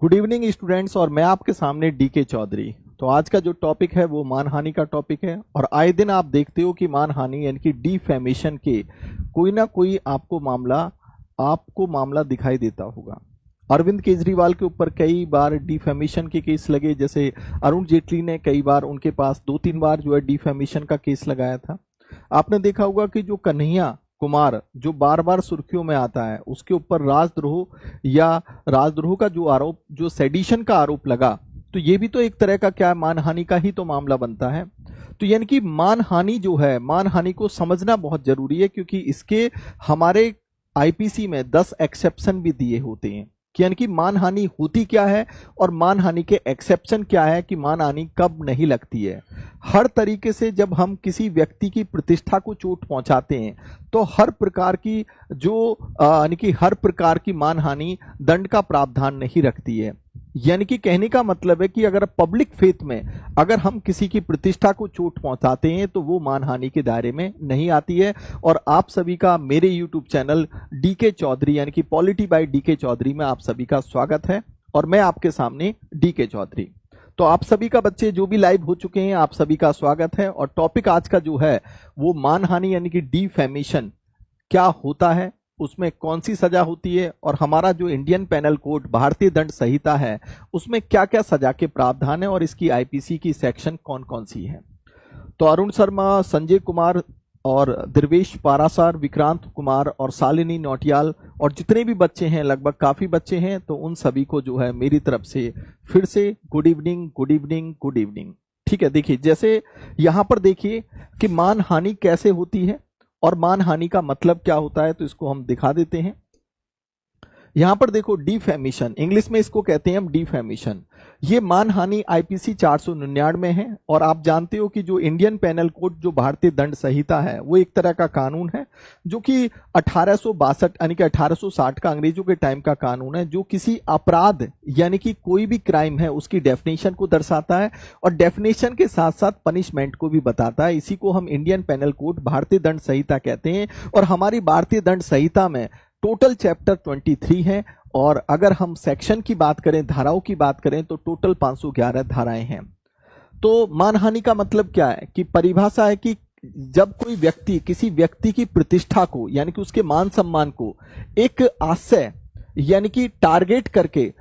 Good evening students, और मैं आपके सामने डीके चौधरी। तो आज का जो टॉपिक है वो मानहानि का टॉपिक है। और आए दिन आप देखते हो कि मानहानि यानी कि डिफेमेशन के कोई ना कोई आपको मामला दिखाई देता होगा। अरविंद केजरीवाल के ऊपर कई बार डिफेमेशन के केस लगे, जैसे अरुण जेटली ने कई बार उनके पास 2-3 बार जो है डिफेमेशन का केस लगाया था। आपने देखा होगा कि जो कन्हैया कुमार जो बार बार सुर्खियों में आता है, उसके ऊपर राजद्रोह का जो आरोप, जो सेडिशन का आरोप लगा, तो ये भी तो एक तरह का क्या मानहानि का ही तो मामला बनता है। तो यानी कि मानहानि जो है, मानहानि को समझना बहुत जरूरी है, क्योंकि इसके हमारे आईपीसी में 10 एक्सेप्शन भी दिए होते हैं कि यानी कि मानहानि होती क्या है और मानहानि के एक्सेप्शन क्या है, कि मानहानि कब नहीं लगती है। हर तरीके से जब हम किसी व्यक्ति की प्रतिष्ठा को चोट पहुंचाते हैं तो हर प्रकार की यानी कि हर प्रकार की मानहानि दंड का प्रावधान नहीं रखती है। यानी कि कहने का मतलब है कि अगर पब्लिक फेथ में अगर हम किसी की प्रतिष्ठा को चोट पहुंचाते हैं तो वो मानहानि के दायरे में नहीं आती है। और आप सभी का मेरे यूट्यूब चैनल डीके चौधरी यानी कि पॉलिटी बाय डीके चौधरी में आप सभी का स्वागत है। और मैं आपके सामने डीके चौधरी। तो आप सभी का बच्चे जो भी लाइव हो चुके हैं, आप सभी का स्वागत है। और टॉपिक आज का जो है वो मानहानि यानी कि डिफेमेशन क्या होता है, उसमें कौन सी सजा होती है, और हमारा जो इंडियन पेनल कोड भारतीय दंड संहिता है उसमें क्या क्या सजा के प्रावधान है और इसकी आईपीसी की सेक्शन कौन कौन सी है। तो अरुण शर्मा, संजय कुमार और दिर्वेश पारासार, विक्रांत कुमार और शालिनी नौटियाल और जितने भी बच्चे हैं, लगभग काफी बच्चे हैं, तो उन सभी को जो है मेरी तरफ से फिर से good evening, good evening, good evening. ठीक है, देखिए जैसे यहां पर देखिए कि मानहानि कैसे होती है और मानहानि का मतलब क्या होता है, तो इसको हम दिखा देते हैं। यहां पर देखो, डिफेमेशन, इंग्लिश में इसको कहते हैं हम डिफेमेशन। ये मानहानि आईपीसी 499 में है। और आप जानते हो कि जो इंडियन पेनल कोड, जो भारतीय दंड संहिता है, वो एक तरह का कानून है जो कि 1862 यानी कि 1860 का अंग्रेजों के टाइम का कानून है, जो किसी अपराध यानी कि कोई भी क्राइम है उसकी डेफिनेशन को दर्शाता है और डेफिनेशन के साथ साथ पनिशमेंट को भी बताता है। इसी को हम इंडियन पेनल कोड भारतीय दंड संहिता कहते हैं। और हमारी भारतीय दंड संहिता में टोटल चैप्टर 23 है। और अगर हम सेक्शन की बात करें, धाराओं की बात करें, तो टोटल 511 धाराएं हैं। तो मानहानि का मतलब क्या है, कि परिभाषा है कि जब कोई व्यक्ति किसी व्यक्ति की प्रतिष्ठा को यानी कि उसके मान सम्मान को एक आशय यानी कि टारगेट करके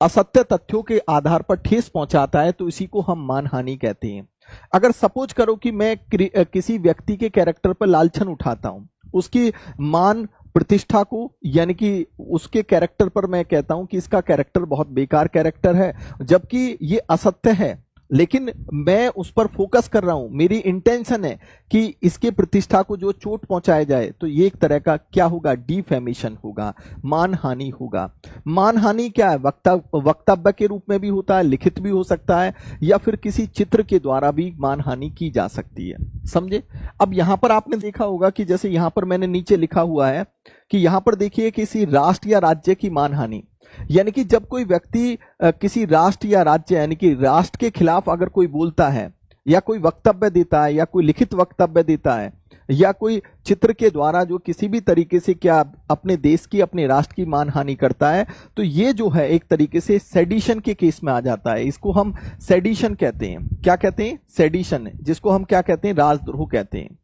असत्य तथ्यों के आधार पर ठेस पहुंचाता है, तो इसी को हम मानहानि कहते हैं। अगर सपोज करो कि मैं किसी व्यक्ति के कैरेक्टर पर लांछन उठाता हूं, उसकी मान प्रतिष्ठा को यानी कि उसके कैरेक्टर पर मैं कहता हूं कि इसका कैरेक्टर बहुत बेकार कैरेक्टर है, जबकि ये असत्य है, लेकिन मैं उस पर फोकस कर रहा हूं, मेरी इंटेंशन है कि इसके प्रतिष्ठा को जो चोट पहुंचाया जाए, तो ये एक तरह का क्या होगा, डिफेमेशन होगा, मानहानि होगा। मानहानि क्या है, वक्तव्य के रूप में भी होता है, लिखित भी हो सकता है, या फिर किसी चित्र के द्वारा भी मानहानि की जा सकती है। समझे। अब यहां पर आपने देखा होगा कि जैसे यहां पर मैंने नीचे लिखा हुआ है कि यहां पर देखिए किसी राष्ट्र या राज्य की मानहानि, यानी कि जब कोई व्यक्ति किसी राष्ट्र या राज्य यानी कि राष्ट्र के खिलाफ अगर कोई बोलता है या कोई वक्तव्य देता है या कोई लिखित वक्तव्य देता है या कोई चित्र के द्वारा जो किसी भी तरीके से क्या अपने देश की, अपने राष्ट्र की मानहानि करता है, तो ये जो है एक तरीके से सेडिशन के केस में आ जाता है। इसको हम सेडिशन कहते हैं। क्या कहते हैं, सेडिशन, जिसको हम क्या कहते हैं, राजद्रोह कहते हैं।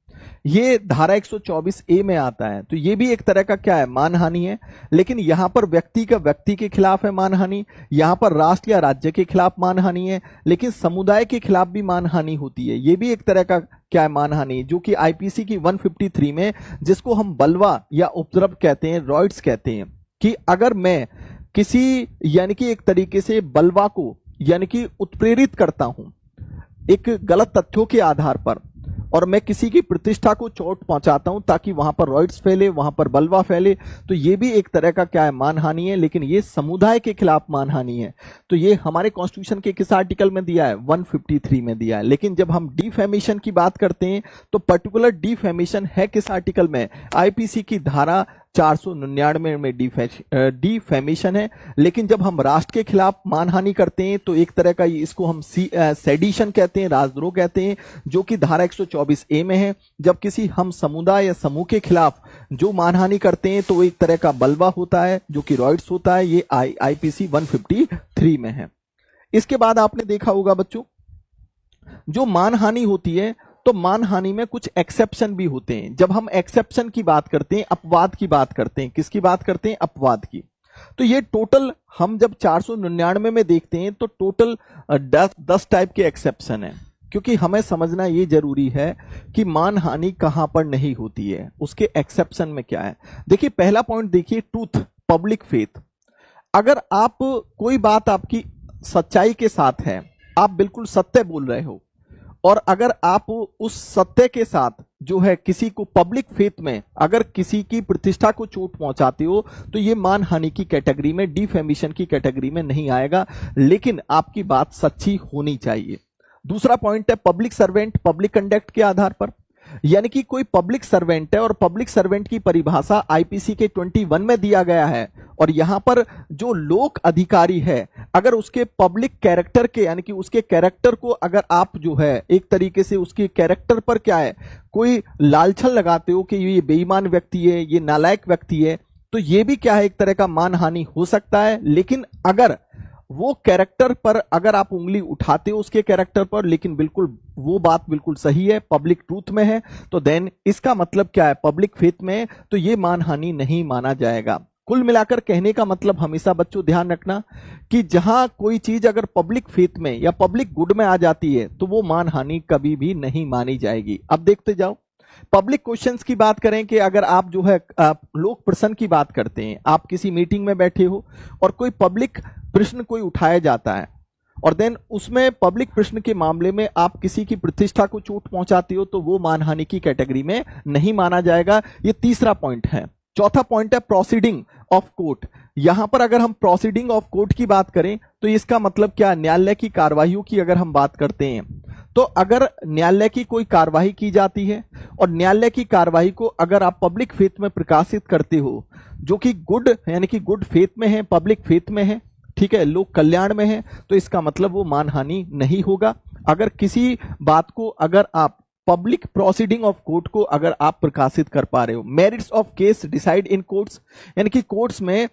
ये धारा 124A में आता है। तो ये भी एक तरह का क्या है, मानहानि है। लेकिन यहां पर व्यक्ति के खिलाफ है मानहानि, यहां पर राष्ट्र या राज्य के खिलाफ मानहानि है, लेकिन समुदाय के खिलाफ भी मानहानि होती है। ये भी एक तरह का क्या है, मानहानि, जो कि आईपीसी की 153 में, जिसको हम बलवा या उपद्रव कहते हैं, रॉइड्स कहते हैं, कि अगर मैं किसी यानी कि एक तरीके से बलवा को यानी कि उत्प्रेरित करता हूं एक गलत तथ्यों के आधार पर, और मैं किसी की प्रतिष्ठा को चोट पहुंचाता हूं ताकि वहां पर रॉइड्स फैले, वहां पर बलवा फैले, तो ये भी एक तरह का क्या है, मानहानि है। लेकिन ये समुदाय के खिलाफ मानहानि है। तो ये हमारे कॉन्स्टिट्यूशन के किस आर्टिकल में दिया है, 153 में दिया है। लेकिन जब हम डिफेमेशन की बात करते हैं तो पर्टिकुलर डिफेमेशन है किस आर्टिकल में, आईपीसी की धारा 499 में डिफेमेशन है। लेकिन जब हम राष्ट्र के खिलाफ मानहानि करते हैं तो एक तरह का इसको हम सेडिशन कहते हैं, राजद्रोह कहते हैं, जो कि धारा 124A में है। जब किसी हम समुदाय या समूह के खिलाफ जो मानहानि करते हैं तो वो एक तरह का बलवा होता है, जो कि रॉइड्स होता है। ये आईपीसी 153 3 में है। इसके बाद आपने देखा होगा बच्चों, जो मानहानि होती है तो मानहानि में कुछ एक्सेप्शन भी होते हैं। जब हम एक्सेप्शन की बात करते हैं, अपवाद की बात करते हैं, किसकी बात करते हैं? अपवाद की। तो ये टोटल हम जब 499 में देखते हैं तो टोटल 10 टाइप के एक्सेप्शन है, क्योंकि हमें समझना ये जरूरी है कि मानहानि कहां पर नहीं होती है, उसके एक्सेप्शन में क्या है। देखिए पहला पॉइंट देखिए, ट्रूथ, पब्लिक फेथ। अगर आप कोई बात आपकी सच्चाई के साथ है, आप बिल्कुल सत्य बोल रहे हो, और अगर आप उस सत्य के साथ जो है किसी को पब्लिक फेथ में अगर किसी की प्रतिष्ठा को चोट पहुंचाते हो, तो ये मानहानि की कैटेगरी में, डिफेमेशन की कैटेगरी में नहीं आएगा, लेकिन आपकी बात सच्ची होनी चाहिए। दूसरा पॉइंट है पब्लिक सर्वेंट, पब्लिक कंडक्ट के आधार पर। यानी कि कोई पब्लिक सर्वेंट है और पब्लिक सर्वेंट की परिभाषा आईपीसी के 21 में दिया गया है, और यहां पर जो लोक अधिकारी है, अगर उसके पब्लिक कैरेक्टर के, यानी कि उसके कैरेक्टर को अगर आप जो है एक तरीके से उसके कैरेक्टर पर क्या है कोई लालछन लगाते हो कि ये बेईमान व्यक्ति है, ये नालायक व्यक्ति है, तो ये भी क्या है एक तरह का मानहानि हो सकता है। लेकिन अगर वो कैरेक्टर पर अगर आप उंगली उठाते हो उसके कैरेक्टर पर, लेकिन बिल्कुल वो बात बिल्कुल सही है, पब्लिक ट्रूथ में है, तो देन इसका मतलब क्या है? पब्लिक फेथ में, तो ये मानहानि नहीं माना जाएगा। कुल मिलाकर कहने का मतलब हमेशा बच्चों ध्यान रखना कि जहां कोई चीज अगर पब्लिक फेथ में या पब्लिक गुड में आ जाती है तो वो मानहानि कभी भी नहीं मानी जाएगी। अब देखते जाओ, पब्लिक क्वेश्चंस की बात करें कि अगर आप जो है लोक प्रश्न की बात करते हैं, आप किसी मीटिंग में बैठे हो और कोई पब्लिक प्रश्न कोई उठाया जाता है, और देन उसमें पब्लिक प्रश्न के मामले में आप किसी की प्रतिष्ठा को चोट पहुंचाते हो, तो वो मानहानि की कैटेगरी में नहीं माना जाएगा। ये तीसरा पॉइंट है। चौथा पॉइंट है प्रोसीडिंग ऑफ कोर्ट। यहां पर अगर हम प्रोसीडिंग ऑफ कोर्ट की बात करें तो इसका मतलब क्या? न्यायालय की कार्रवाइयों की अगर हम बात करते हैं, तो अगर न्यायालय की कोई कार्यवाही की जाती है और न्यायालय की कार्यवाही को अगर आप पब्लिक फेथ में प्रकाशित करते हो, जो कि गुड यानी कि गुड फेथ में है, पब्लिक फेथ में है, ठीक है, लोक कल्याण में है, तो इसका मतलब वो मानहानि नहीं होगा। अगर किसी बात को अगर आप पब्लिक प्रोसीडिंग ऑफ कोर्ट को अगर आप प्रकाशित कर पा रहे हो, merits of case decide in courts, यानी कि कोर्ट्स में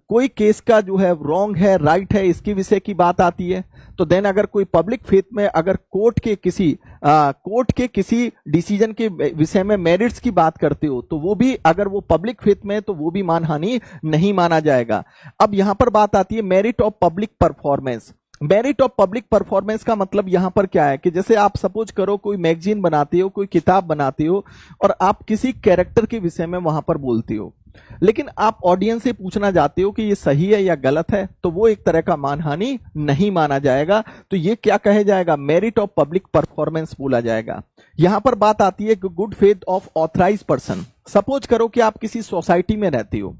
कोई केस का जो है रॉन्ग है, राइट है, इसके विषय की बात आती है, तो देन अगर कोई पब्लिक फेथ में अगर कोर्ट के किसी डिसीजन के विषय में मेरिट्स की बात करते हो, तो वो भी अगर वो पब्लिक फेथ में है तो वो भी मानहानि नहीं माना जाएगा। अब यहां पर बात आती है merit of public performance. Merit of public performance का मतलब यहां पर क्या है कि जैसे आप सपोज करो कोई मैगजीन बनाते हो, कोई किताब बनाते हो, और आप किसी कैरेक्टर के विषय में वहां पर बोलते हो, लेकिन आप ऑडियंस से पूछना चाहते हो कि ये सही है या गलत है, तो वो एक तरह का मानहानि नहीं माना जाएगा। तो ये क्या कहे जाएगा? मेरिट ऑफ पब्लिक परफॉर्मेंस बोला जाएगा। यहां पर बात आती है good faith of authorise person. Suppose करो कि आप किसी सोसाइटी में रहते हो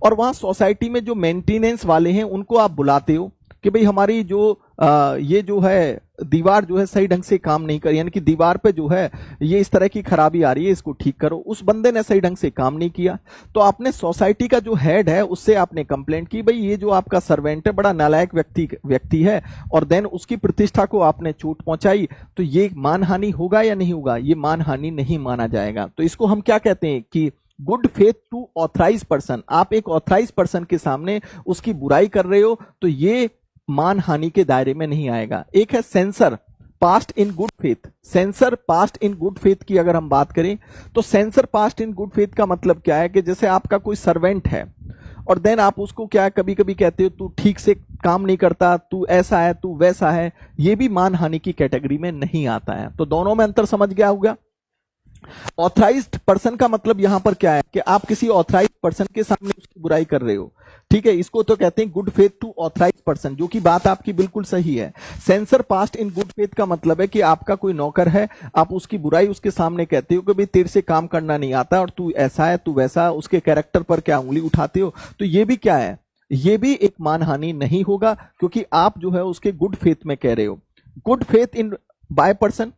और वहां सोसाइटी में जो मेंटेनेंस वाले हैं उनको आप बुलाते हो कि भाई हमारी जो ये जो है दीवार जो है सही ढंग से काम नहीं कर, यानी कि दीवार पे जो है ये इस तरह की खराबी आ रही है, इसको ठीक करो। उस बंदे ने सही ढंग से काम नहीं किया, तो आपने सोसाइटी का जो हेड है उससे आपने कंप्लेंट की, भाई ये जो आपका सर्वेंट है बड़ा नालायक व्यक्ति है, और देन उसकी प्रतिष्ठा को आपने चोट पहुंचाई, तो ये मानहानि होगा या नहीं होगा? ये मानहानि नहीं माना जाएगा। तो इसको हम क्या कहते हैं कि good faith to authorise person. आप एक ऑथराइज पर्सन के सामने उसकी बुराई कर रहे हो, तो ये मानहानि के दायरे में नहीं आएगा। एक है censure passed in good faith. Sensor passed in good faith की अगर हम बात करें तो sensor passed in good faith का मतलब क्या है कि जैसे आपका कोई सर्वेंट है और देन आप उसको क्या कभी कभी कहते हो तू ठीक से काम नहीं करता, तू ऐसा है, तू वैसा है, ये भी मानहानि की कैटेगरी में नहीं आता है। तो दोनों में अंतर समझ गया होगा। ऑथराइज्ड पर्सन का मतलब यहां पर क्या है कि आप किसी ऑथराइज्ड पर्सन के सामने उसकी बुराई कर रहे हो, ठीक है, इसको तो कहते हैं good faith to authorised person, जो कि बात आपकी बिल्कुल सही है। Censure passed in good faith का मतलब है कि आपका कोई नौकर है, आप उसकी बुराई उसके सामने कहते हो कि भाई तेरे से काम करना नहीं आता और तू ऐसा है, तू वैसा, उसके कैरेक्टर पर क्या उंगली उठाते हो, तो ये भी क्या है? ये भी एक मानहानि नहीं होगा, क्योंकि आप जो है उसके गुड फेथ में कह रहे हो। Good faith in by person,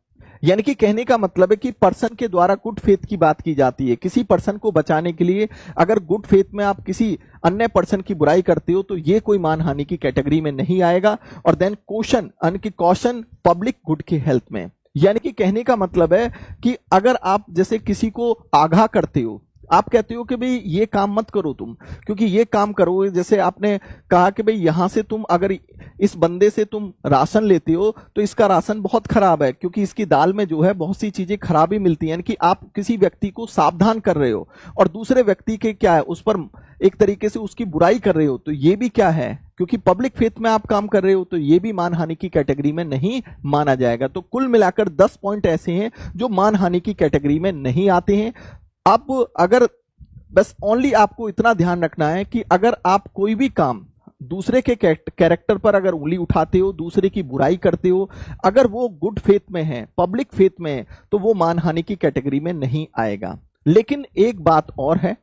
यानी कि कहने का मतलब है कि पर्सन के द्वारा गुड फेथ की बात की जाती है। किसी पर्सन को बचाने के लिए अगर गुड फेथ में आप किसी अन्य पर्सन की बुराई करते हो, तो ये कोई मानहानि की कैटेगरी में नहीं आएगा। और देन कॉशन, यानी कॉशन पब्लिक गुड के हेल्थ में, यानी कि कहने का मतलब है कि अगर आप जैसे किसी को आगाह करते हो, आप कहते हो कि भाई ये काम मत करो तुम, क्योंकि ये काम करो, जैसे आपने कहा कि भाई यहां से तुम अगर इस बंदे से तुम राशन लेते हो तो इसका राशन बहुत खराब है, क्योंकि इसकी दाल में जो है बहुत सी चीजें खराबी मिलती हैं, कि आप किसी व्यक्ति को सावधान कर रहे हो और दूसरे व्यक्ति के क्या है उस पर एक तरीके से उसकी बुराई कर रहे हो, तो ये भी क्या है, क्योंकि पब्लिक फेथ में आप काम कर रहे हो, तो ये भी मानहानि की कैटेगरी में नहीं माना जाएगा। तो कुल मिलाकर 10 पॉइंट ऐसे हैं जो मानहानि की कैटेगरी में नहीं आते हैं। अब अगर बस ओनली आपको इतना ध्यान रखना है कि अगर आप कोई भी काम दूसरे के कैरेक्टर पर अगर उंगली उठाते हो, दूसरे की बुराई करते हो, अगर वो गुड फेथ में है, पब्लिक फेथ में है, तो वो मानहानि की कैटेगरी में नहीं आएगा। लेकिन एक बात और है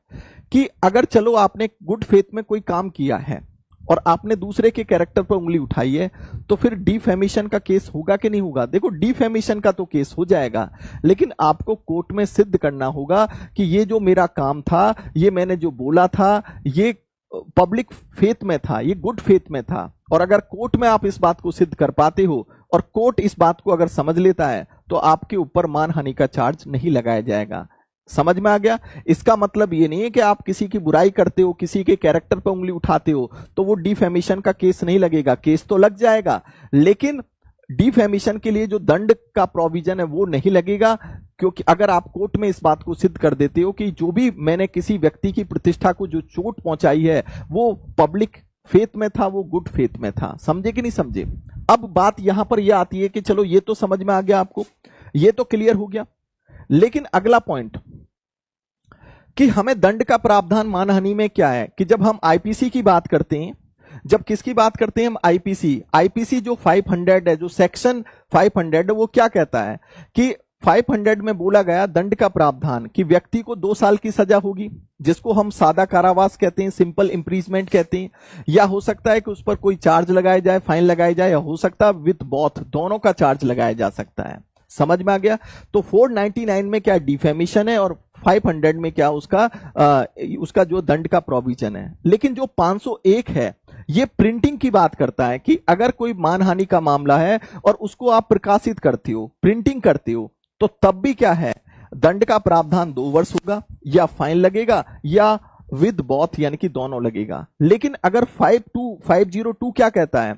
कि अगर चलो आपने गुड फेथ में कोई काम किया है और आपने दूसरे के कैरेक्टर पर उंगली उठाई है, तो फिर डिफेमेशन का केस होगा कि नहीं होगा? देखो, डिफेमेशन का तो केस हो जाएगा, लेकिन आपको कोर्ट में सिद्ध करना होगा कि ये जो मेरा काम था, ये मैंने जो बोला था, ये पब्लिक फेथ में था, ये गुड फेथ में था। और अगर कोर्ट में आप इस बात को सिद्ध कर पाते हो और कोर्ट इस बात को अगर समझ लेता है, तो आपके ऊपर मानहानि का चार्ज नहीं लगाया जाएगा। समझ में आ गया? इसका मतलब ये नहीं है कि आप किसी की बुराई करते हो, किसी के कैरेक्टर पर उंगली उठाते हो तो वो डिफेमेशन का केस नहीं लगेगा। केस तो लग जाएगा, लेकिन डिफेमेशन के लिए जो दंड का प्रोविजन है वो नहीं लगेगा, क्योंकि अगर आप कोर्ट में इस बात को सिद्ध कर देते हो कि जो भी मैंने किसी व्यक्ति की प्रतिष्ठा को जो चोट पहुंचाई है वो पब्लिक फेथ में था, वो गुड फेथ में था। समझे कि नहीं समझे? अब बात यहां पर यह आती है कि चलो ये तो समझ में आ गया आपको, ये तो क्लियर हो गया, लेकिन अगला पॉइंट कि हमें दंड का प्रावधान मानहानि में क्या है, कि जब हम आईपीसी की बात करते हैं, जब किसकी बात करते हैं हम? आईपीसी जो 500 है, जो सेक्शन 500 है, वो क्या कहता है कि 500 में बोला गया दंड का प्रावधान कि व्यक्ति को 2 साल की सजा होगी, जिसको हम सादा कारावास कहते हैं, सिंपल इंप्रीजमेंट कहते हैं, या हो सकता है कि उस पर कोई चार्ज लगाया जाए, फाइन लगाया जाए, या हो सकता है विथ बोथ, दोनों का चार्ज लगाया जा सकता है। समझ में आ गया? तो 499 में क्या डिफेमेशन है और 500 में क्या उसका जो दंड का प्रोविजन है। लेकिन जो 501 है ये प्रिंटिंग की बात करता है कि अगर कोई मानहानि का मामला है और उसको आप प्रकाशित करते हो, प्रिंटिंग करते हो, तो तब भी क्या है, दंड का प्रावधान 2 वर्ष होगा, या फाइन लगेगा, या विद बॉथ यानी कि दोनों लगेगा। लेकिन अगर 502 क्या कहता है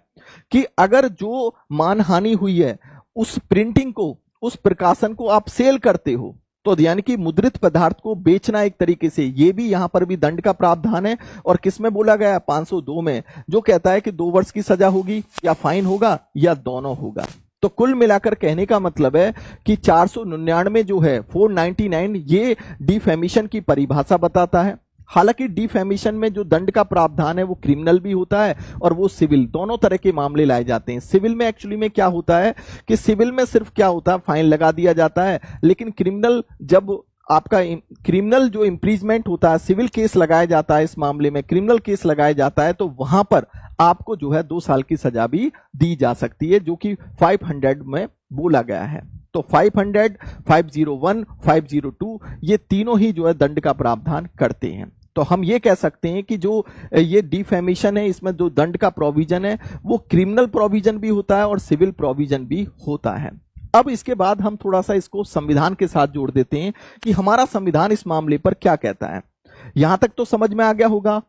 कि अगर जो मानहानि हुई है उस प्रिंटिंग को, उस प्रकाशन को आप सेल करते हो, तो यानी कि मुद्रित पदार्थ को बेचना एक तरीके से, ये भी यहां पर भी दंड का प्रावधान है। और किसमें बोला गया है? 502 में, जो कहता है कि 2 वर्ष की सजा होगी, या फाइन होगा, या दोनों होगा। तो कुल मिलाकर कहने का मतलब है कि 499 जो है 499 ये डिफेमेशन की परिभाषा बताता है। हालांकि डिफेमेशन में जो दंड का प्रावधान है वो क्रिमिनल भी होता है और वो सिविल, दोनों तरह के मामले लाए जाते हैं। सिविल में एक्चुअली में क्या होता है कि सिविल में सिर्फ क्या होता है, फाइन लगा दिया जाता है, लेकिन क्रिमिनल, जब आपका क्रिमिनल जो इंप्रीजमेंट होता है, सिविल केस लगाया जाता है, इस मामले में क्रिमिनल केस लगाया जाता है, तो वहां पर आपको जो है 2 साल की सजा भी दी जा सकती है, जो कि 500 में बोला गया है। तो 500, 501, 502 ये तीनों ही जो है दंड का प्रावधान करते हैं। तो हम ये कह सकते हैं कि जो ये डिफेमेशन है, इसमें जो दंड का प्रोविजन है वो क्रिमिनल प्रोविजन भी होता है और सिविल प्रोविजन भी होता है। अब इसके बाद हम थोड़ा सा इसको संविधान के साथ जोड़ देते हैं कि हमारा संविधान इस मामले पर क्या कहता है। यहां तक तो समझ में आ गया होगा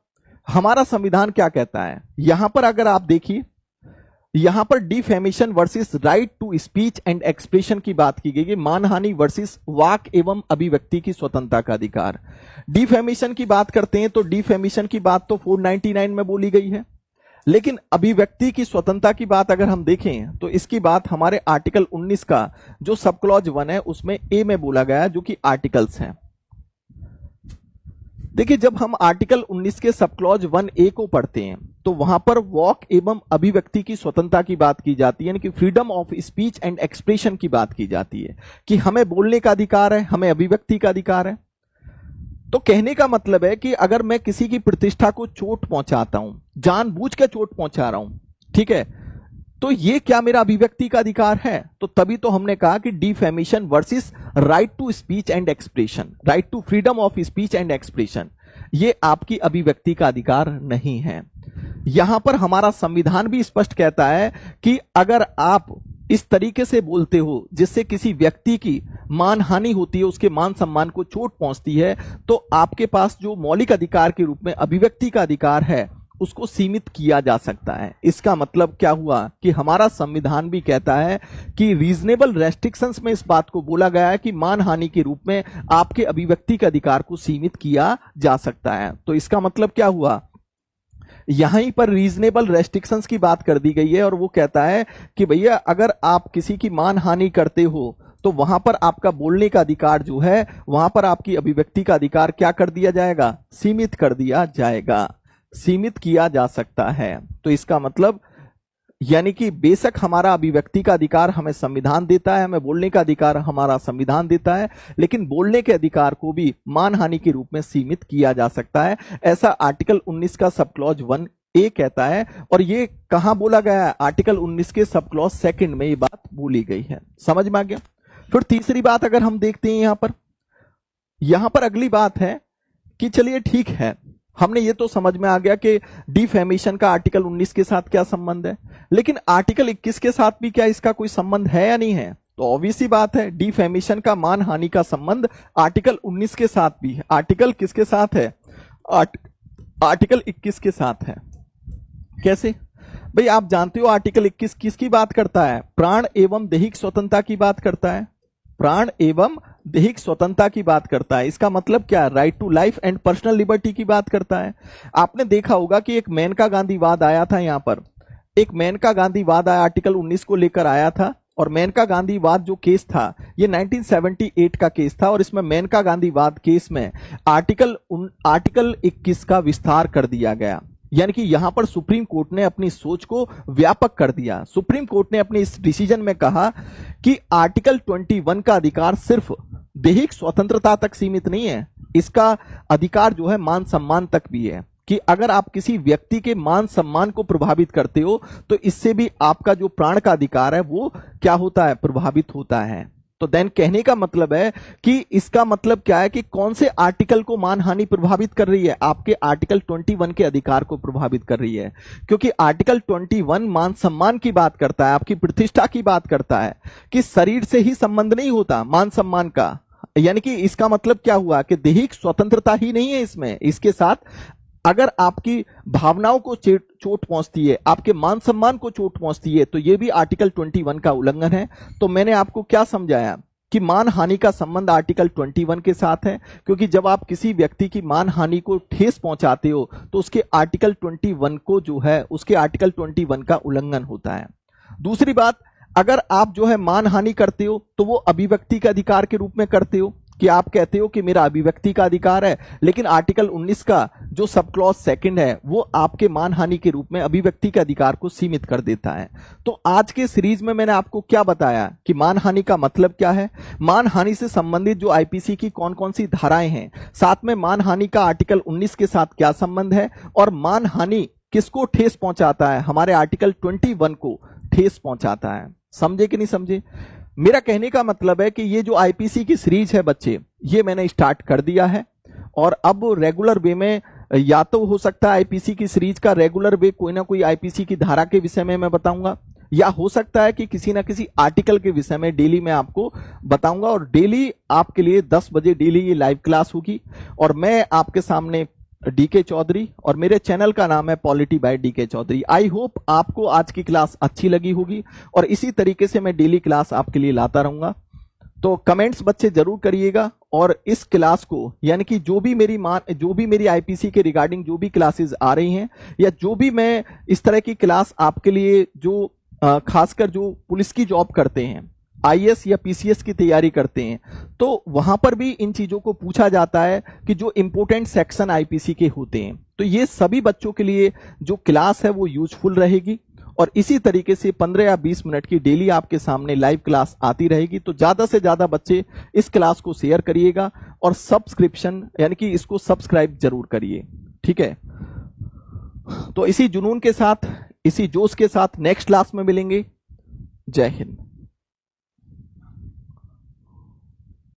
हमारा संविधान क्या कहता है। यहां पर अगर आप देखिए, यहां पर defamation versus right to speech and expression की बात की गई है, मानहानि वर्सेस वाक एवं अभिव्यक्ति की स्वतंत्रता का अधिकार। डिफेमेशन की बात करते हैं तो डिफेमेशन की बात तो 499 में बोली गई है, लेकिन अभिव्यक्ति की स्वतंत्रता की बात अगर हम देखें तो इसकी बात हमारे आर्टिकल 19 का जो सब क्लॉज 1 है उसमें ए में बोला गया है, जो कि आर्टिकल्स हैं। देखिए, जब हम आर्टिकल 19 के सब क्लॉज 1A को पढ़ते हैं तो वहां पर वॉक एवं अभिव्यक्ति की स्वतंत्रता की बात की जाती है, यानी कि freedom of speech and expression की बात की जाती है कि हमें बोलने का अधिकार है, हमें अभिव्यक्ति का अधिकार है। तो कहने का मतलब है कि अगर मैं किसी की प्रतिष्ठा को चोट पहुंचाता हूं, जानबूझ के चोट पहुंचा रहा हूं, ठीक है, तो ये क्या मेरा अभिव्यक्ति का अधिकार है? तो तभी तो हमने कहा कि defamation versus right to speech and expression, right to freedom of speech and expression, ये आपकी अभिव्यक्ति का अधिकार नहीं है। यहां पर हमारा संविधान भी स्पष्ट कहता है कि अगर आप इस तरीके से बोलते हो जिससे किसी व्यक्ति की मानहानि होती है, उसके मान सम्मान को चोट पहुंचती है, तो आपके पास जो मौलिक अधिकार के रूप में अभिव्यक्ति का अधिकार है उसको सीमित किया जा सकता है। इसका मतलब क्या हुआ कि हमारा संविधान भी कहता है कि रीजनेबल रेस्ट्रिक्शंस में इस बात को बोला गया है कि मानहानि के रूप में आपके अभिव्यक्ति के अधिकार को सीमित किया जा सकता है। तो इसका मतलब क्या हुआ, यहीं पर रीजनेबल रेस्ट्रिक्शंस की बात कर दी गई है और वो कहता है कि भैया अगर आप किसी की मानहानि करते हो तो वहां पर आपका बोलने का अधिकार जो है, वहां पर आपकी अभिव्यक्ति का अधिकार क्या कर दिया जाएगा, सीमित कर दिया जाएगा, सीमित किया जा सकता है। तो इसका मतलब यानी कि बेशक हमारा अभिव्यक्ति का अधिकार हमें संविधान देता है, हमें बोलने का अधिकार हमारा संविधान देता है, लेकिन बोलने के अधिकार को भी मानहानि के रूप में सीमित किया जा सकता है। ऐसा आर्टिकल 19 का सब क्लॉज 1A कहता है और ये कहां बोला गया है, आर्टिकल 19 के सब क्लॉज 2 में ये बात बोली गई है। समझ में आ गया। फिर तीसरी बात अगर हम देखते हैं यहां पर अगली बात है कि चलिए ठीक है, हमने ये तो समझ में आ गया कि डिफेमेशन का आर्टिकल 19 के साथ क्या संबंध है, लेकिन आर्टिकल 21 के साथ भी क्या इसका कोई संबंध है या नहीं है। तो ऑब्वियस ही बात है, डिफेमेशन का मानहानि का संबंध आर्टिकल 19 के साथ भी है। आर्टिकल किसके साथ है, आर्टिकल 21 के साथ है। कैसे भाई, आप जानते हो आर्टिकल 21 किसकी बात करता है, प्राण एवं दैहिक स्वतंत्रता की बात करता है, प्राण एवं दैहिक स्वतंत्रता की बात करता है। इसका मतलब क्या, right to life and personal liberty की बात करता है। आपने देखा होगा कि एक मेनका गांधीवाद आया था, यहां पर एक मेनका गांधीवाद आया, आर्टिकल 19 को लेकर आया था। और मेनका गांधीवाद जो केस था ये 1978 का केस था और इसमें मेनका गांधीवाद केस में आर्टिकल 21 का विस्तार कर दिया गया। यानी कि यहां पर सुप्रीम कोर्ट ने अपनी सोच को व्यापक कर दिया। सुप्रीम कोर्ट ने अपने इस डिसीजन में कहा कि आर्टिकल 21 का अधिकार सिर्फ दैहिक स्वतंत्रता तक सीमित नहीं है, इसका अधिकार जो है मान सम्मान तक भी है, कि अगर आप किसी व्यक्ति के मान सम्मान को प्रभावित करते हो तो इससे भी आपका जो प्राण का अधिकार है वो क्या होता है, प्रभावित होता है। तो देन कहने का मतलब है कि इसका मतलब क्या है कि कौन से आर्टिकल को मानहानि प्रभावित कर रही है, आपके आर्टिकल 21 के अधिकार को प्रभावित कर रही है। क्योंकि आर्टिकल 21 मान सम्मान की बात करता है, आपकी प्रतिष्ठा की बात करता है, कि शरीर से ही संबंध नहीं होता मान सम्मान का। यानी कि इसका मतलब क्या हुआ कि दैहिक स्वतंत्रता ही नहीं है इसमें, इसके साथ अगर आपकी भावनाओं को चोट पहुंचती है, आपके मान सम्मान को चोट पहुंचती है, तो यह भी आर्टिकल 21 का उल्लंघन है। तो मैंने आपको क्या समझाया कि मानहानि का संबंध आर्टिकल 21 के साथ है, क्योंकि जब आप किसी व्यक्ति की मानहानि को ठेस पहुंचाते हो तो उसके आर्टिकल 21 को जो है, उसके आर्टिकल 21 का उल्लंघन होता है। दूसरी बात, अगर आप जो है मानहानि करते हो तो वो अभिव्यक्ति के अधिकार के रूप में करते हो, कि आप कहते हो कि मेरा अभिव्यक्ति का अधिकार है, लेकिन आर्टिकल 19 का जो सब क्लॉज 2 है वो आपके मानहानि के रूप में अभिव्यक्ति के अधिकार को सीमित कर देता है। तो आज के सीरीज में मैंने आपको क्या बताया कि मानहानि का मतलब क्या है, मानहानि से संबंधित जो आईपीसी की कौन कौन सी धाराएं हैं, साथ में मानहानि का आर्टिकल 19 के साथ क्या संबंध है, और मानहानि किसको ठेस पहुंचाता है, हमारे आर्टिकल 21 को ठेस पहुंचाता है। समझे कि नहीं समझे। मेरा कहने का मतलब है कि ये जो आईपीसी की सीरीज है बच्चे, ये मैंने स्टार्ट कर दिया है और अब रेगुलर वे में, या तो हो सकता है आईपीसी की सीरीज का रेगुलर वे कोई ना कोई आईपीसी की धारा के विषय में मैं बताऊंगा, या हो सकता है कि किसी ना किसी आर्टिकल के विषय में डेली मैं आपको बताऊंगा। और डेली आपके लिए 10 बजे डेली ये लाइव क्लास होगी और मैं आपके सामने डीके चौधरी, और मेरे चैनल का नाम है polity by DK Chaudhary. I hope आपको आज की क्लास अच्छी लगी होगी और इसी तरीके से मैं डेली क्लास आपके लिए लाता रहूंगा। तो कमेंट्स बच्चे जरूर करिएगा और इस क्लास को, यानी कि जो भी मेरी आईपीसी के रिगार्डिंग जो भी क्लासेस आ रही हैं, या जो भी मैं इस तरह की क्लास आपके लिए, जो खासकर जो पुलिस की जॉब करते हैं, आईएएस या पीसीएस की तैयारी करते हैं, तो वहां पर भी इन चीजों को पूछा जाता है कि जो इंपोर्टेंट सेक्शन आईपीसी के होते हैं। तो ये सभी बच्चों के लिए जो क्लास है वो यूजफुल रहेगी और इसी तरीके से 15 या 20 मिनट की डेली आपके सामने लाइव क्लास आती रहेगी। तो ज्यादा से ज्यादा बच्चे इस क्लास को शेयर करिएगा और सब्सक्रिप्शन, यानी कि इसको सब्सक्राइब जरूर करिए, ठीक है। तो इसी जुनून के साथ, इसी जोश के साथ नेक्स्ट क्लास में मिलेंगे। जय हिंद।